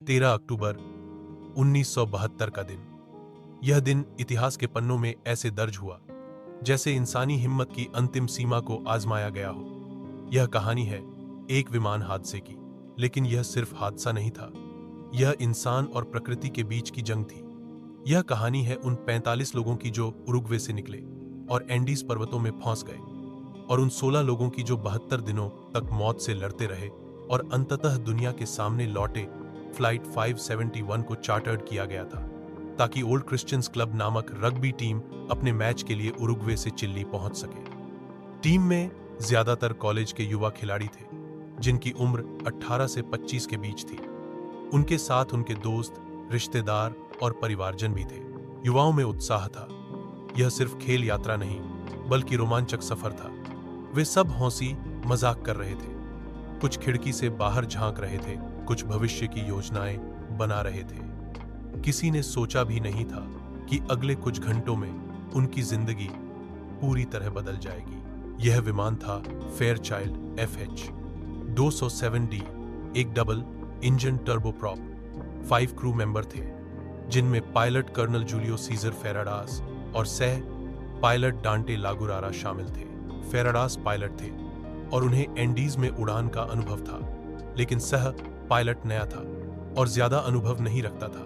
13 अक्टूबर 1972 का दिन। यह दिन इतिहास के पन्नों में ऐसे दर्ज हुआ जैसे इंसानी हिम्मत की अंतिम सीमा को आजमाया गया हो। यह कहानी है एक विमान हादसे की, लेकिन यह सिर्फ हादसा नहीं था। यह इंसान और प्रकृति के बीच की जंग थी। यह कहानी है उन 45 लोगों की जो उरुग्वे से निकले और एंडीज पर्वतों में फंस गए, और उन 16 लोगों की जो 72 दिनों तक मौत से लड़ते रहे और अंततः दुनिया के सामने लौटे। फ्लाइट 571 को चार्टर्ड किया गया था ताकि ओल्ड क्रिश्चियंस क्लब नामक रग्बी टीम अपने मैच के लिए उरुग्वे से चिल्ली पहुंच सके। टीम में ज्यादातर कॉलेज के युवा खिलाड़ी थे जिनकी उम्र 18 से 25 के बीच थी। उनके साथ उनके दोस्त, रिश्तेदार और परिवारजन भी थे। युवाओं में उत्साह था। यह सिर्फ खेल यात्रा नहीं बल्कि रोमांचक सफर था। वे सब हंसी मजाक कर रहे थे, कुछ खिड़की से बाहर झांक रहे थे, कुछ भविष्य की योजनाएं बना रहे थे। किसी ने सोचा भी नहीं था कि अगले कुछ घंटों में उनकी जिंदगी पूरी तरह बदल जाएगी। यह विमान था फेयरचाइल्ड FH 207D, एक double engine turboprop. 5 crew member थे जिनमें पायलट कर्नल जूलियो सीजर फेराडास और सह पायलट डांटे लागुरारा शामिल थे। फेराडास पायलट थे और उन्हें एंडीज में उड़ान का अनुभव था, लेकिन सह पायलट नया था और ज्यादा अनुभव नहीं रखता था।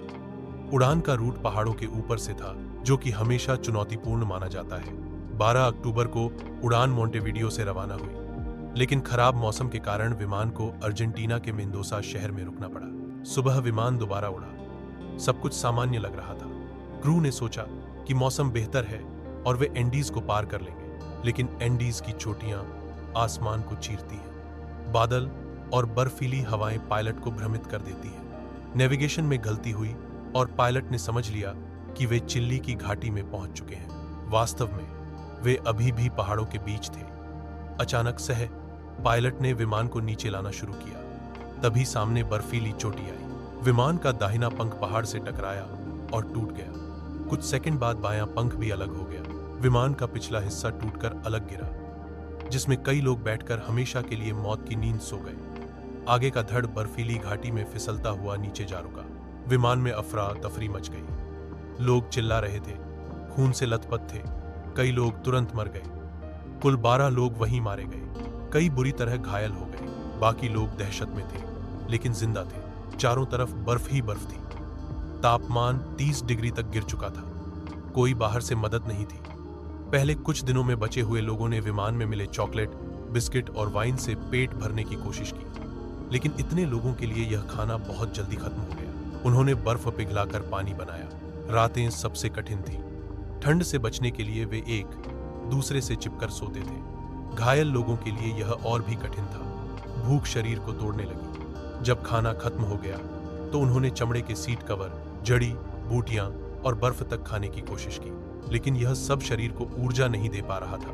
उड़ान का रूट पहाड़ों के ऊपर से था, जो कि हमेशा चुनौतीपूर्ण माना जाता है। 12 अक्टूबर को उड़ान मोंटेविडियो से रवाना हुई, लेकिन खराब मौसम के कारण विमान को अर्जेंटीना के मेंदोसा शहर में रुकना पड़ा। सुबह विमान दोबारा उड़ा। सब कुछ सामान्य लग रहा था। क्रू ने सोचा कि मौसम बेहतर है और वे एंडीज को पार कर लेंगे, लेकिन एंडीज की चोटियां आसमान को चीरती हैं। बादल और बर्फीली हवाएं पायलट को भ्रमित कर देती हैं। नेविगेशन में गलती हुई और पायलट ने समझ लिया कि वे चिल्ली की घाटी में पहुंच चुके हैं। वास्तव में वे अभी भी पहाड़ों के बीच थे। अचानक सह पायलट ने विमान को नीचे लाना शुरू किया। तभी सामने बर्फीली चोटी आई। विमान का दाहिना पंख पहाड़ से टकराया और टूट गया। कुछ सेकंड बाद बायां पंख भी अलग हो गया। विमान का पिछला हिस्सा टूटकर अलग गिरा, जिसमें कई लोग बैठकर हमेशा के लिए मौत की नींद सो गए। आगे का धड़ बर्फीली घाटी में फिसलता हुआ नीचे जा रुका। विमान में अफरा तफरी मच गई। लोग चिल्ला रहे थे, खून से लथपथ थे। कई लोग तुरंत मर गए। कुल 12 लोग वहीं मारे गए। कई बुरी तरह घायल हो गए। बाकी लोग दहशत में थे, लेकिन जिंदा थे। चारों तरफ बर्फ ही बर्फ थी। तापमान 30 डिग्री तक गिर चुका था। कोई बाहर से मदद नहीं थी। पहले कुछ दिनों में बचे हुए लोगों ने विमान में मिले चॉकलेट, बिस्किट और वाइन से पेट भरने की कोशिश की, लेकिन इतने लोगों के लिए यह खाना बहुत जल्दी खत्म हो गया। उन्होंने बर्फ पिघलाकर पानी बनाया। रातें सबसे कठिन थी। ठंड से बचने के लिए वे एक दूसरे से चिपकर सोते थे। घायल लोगों के लिए यह और भी कठिन था। भूख शरीर को तोड़ने लगी। जब खाना खत्म हो गया तो उन्होंने चमड़े के सीट कवर, जड़ी बूटियां और बर्फ तक खाने की कोशिश की, लेकिन यह सब शरीर को ऊर्जा नहीं दे पा रहा था।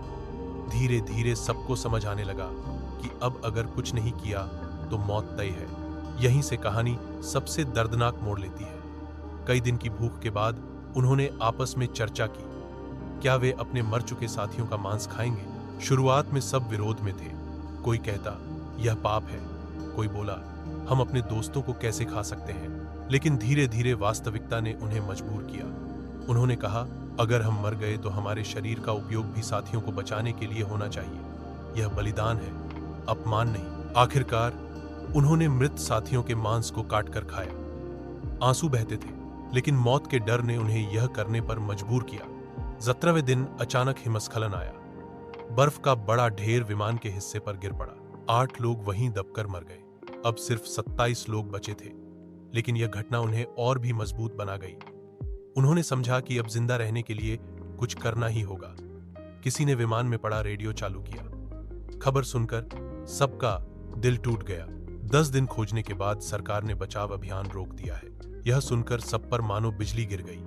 धीरे धीरे सबको समझ आने लगा कि अब अगर कुछ नहीं किया तो मौत तय है। यहीं से कहानी सबसे दर्दनाक मोड़ लेती है। कई दिन की भूख के बाद उन्होंने आपस में चर्चा की, क्या वे अपने मर चुके साथियों का मांस खाएंगे। शुरुआत में सब विरोध में थे। कोई कहता यह पाप है, कोई बोला हम अपने दोस्तों को कैसे खा सकते हैं। लेकिन धीरे धीरे वास्तविकता ने उन्हें मजबूर किया। उन्होंने कहा, अगर हम मर गए तो हमारे शरीर का उपयोग भी साथियों को बचाने के लिए होना चाहिए। यह बलिदान है, अपमान नहीं। आखिरकार उन्होंने मृत साथियों के मांस को काटकर खाया। आंसू बहते थे, लेकिन मौत के डर ने उन्हें यह करने पर मजबूर किया। 17वें दिन अचानक हिमस्खलन आया। बर्फ का बड़ा ढेर विमान के हिस्से पर गिर पड़ा। 8 लोग वहीं दबकर मर गए। अब सिर्फ 27 लोग बचे थे, लेकिन यह घटना उन्हें और भी मजबूत बना गई। उन्होंने समझा कि अब जिंदा रहने के लिए कुछ करना ही होगा। किसी ने विमान में पड़ा रेडियो चालू किया। खबर सुनकर सबका दिल टूट गया। 10 दिन खोजने के बाद सरकार ने बचाव अभियान रोक दिया है। यह सुनकर सब पर मानो बिजली गिर गई।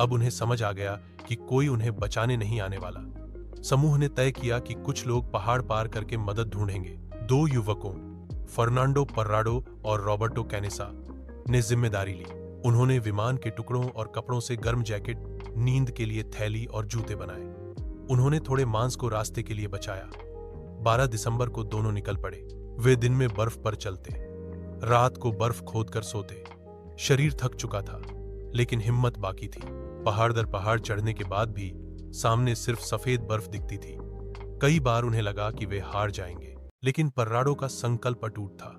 अब उन्हें समझ आ गया कि कोई उन्हें बचाने नहीं आने वाला। समूह ने तय किया कि कुछ लोग पहाड़ पार करके मदद ढूंढेंगे। 2 युवकों, फर्नांडो पर्राडो और रॉबर्टो कैनेसा, ने जिम्मेदारी ली। उन्होंने विमान के टुकड़ों और कपड़ों से गर्म जैकेट, नींद के लिए थैली और जूते बनाए। उन्होंने थोड़े मांस को रास्ते के लिए बचाया। 12 दिसंबर को दोनों निकल पड़े। वे दिन में बर्फ पर चलते, रात को बर्फ खोदकर सोते। शरीर थक चुका था, लेकिन हिम्मत बाकी थी। पहाड़ दर पहाड़ चढ़ने के बाद भी सामने सिर्फ सफेद बर्फ दिखती थी। कई बार उन्हें लगा कि वे हार जाएंगे, लेकिन पर्राडो का संकल्प अटूट था।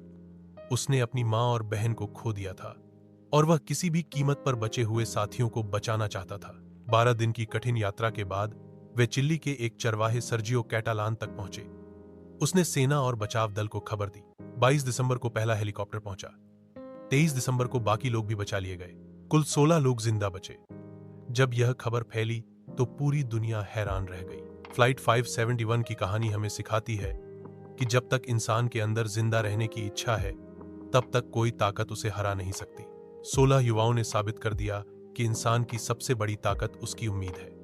उसने अपनी मां और बहन को खो दिया था और वह किसी भी कीमत पर बचे हुए साथियों को बचाना चाहता था। 12 दिन की कठिन यात्रा के बाद वे चिली के एक चरवाहे सर्जियो कैटालान तक पहुंचे। उसने सेना और बचाव दल को खबर दी। 22 दिसंबर को पहला हेलीकॉप्टर पहुंचा। 23 दिसंबर को बाकी लोग भी बचा लिए गए। कुल 16 लोग जिंदा बचे। जब यह खबर फैली तो पूरी दुनिया हैरान रह गई। फ्लाइट 571 की कहानी हमें सिखाती है कि जब तक इंसान के अंदर जिंदा रहने की इच्छा है, तब तक कोई ताकत उसे हरा नहीं सकती। 16 युवाओं ने साबित कर दिया कि इंसान की सबसे बड़ी ताकत उसकी उम्मीद है।